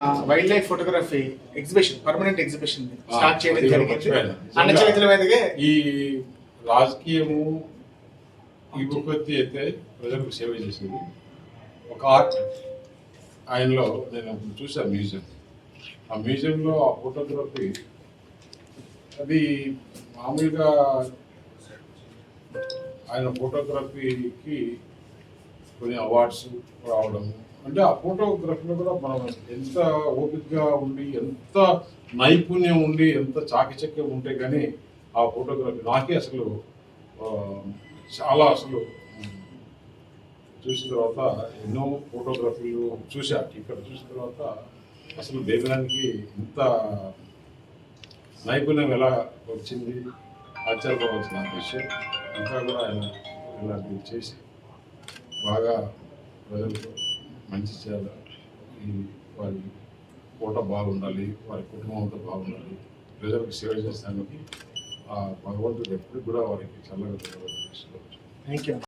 Wild life photography exhibition permanent exhibition start చేయడం జరిగింది. అన్న చేతుల మీదుగా ఈ రాజకీయము ఈ ఉపత్తి అయితే ప్రజలకు సేవ చేసేది ఒక ఆర్ట్. ఆయనలో నేను చూసాను మ్యూజియం. ఆ మ్యూజియంలో ఆ ఫోటోగ్రఫీ అది మామూలుగా ఆయన ఫోటోగ్రఫీకి కొన్ని అవార్డ్స్ రావడం అంటే ఆ ఫోటోగ్రఫీలో కూడా మనం ఎంత ఓపికగా ఉండి ఎంత నైపుణ్యం ఉండి ఎంత చాకచక్యం ఉంటే కానీ ఆ ఫోటోగ్రఫీ నాకే అసలు చాలా అసలు చూసిన తర్వాత ఎన్నో ఫోటోగ్రఫీలు చూసా. ఇక్కడ చూసిన తర్వాత అసలు దేశానికి ఇంత నైపుణ్యం ఎలా వచ్చింది ఆశ్చర్యపోవాల్సిన విషయం. ఇంకా కూడా ఆయన ఇలాంటివి చేసి బాగా ప్రజలకు మంచి చేయాలి, వారి పూట బాగుండాలి, వారి కుటుంబం అంతా బాగుండాలి, ప్రజలకు సేవ చేస్తానికి ఆ భగవంతుడు ఎప్పుడు కూడా వారికి చల్లగా. Thank you.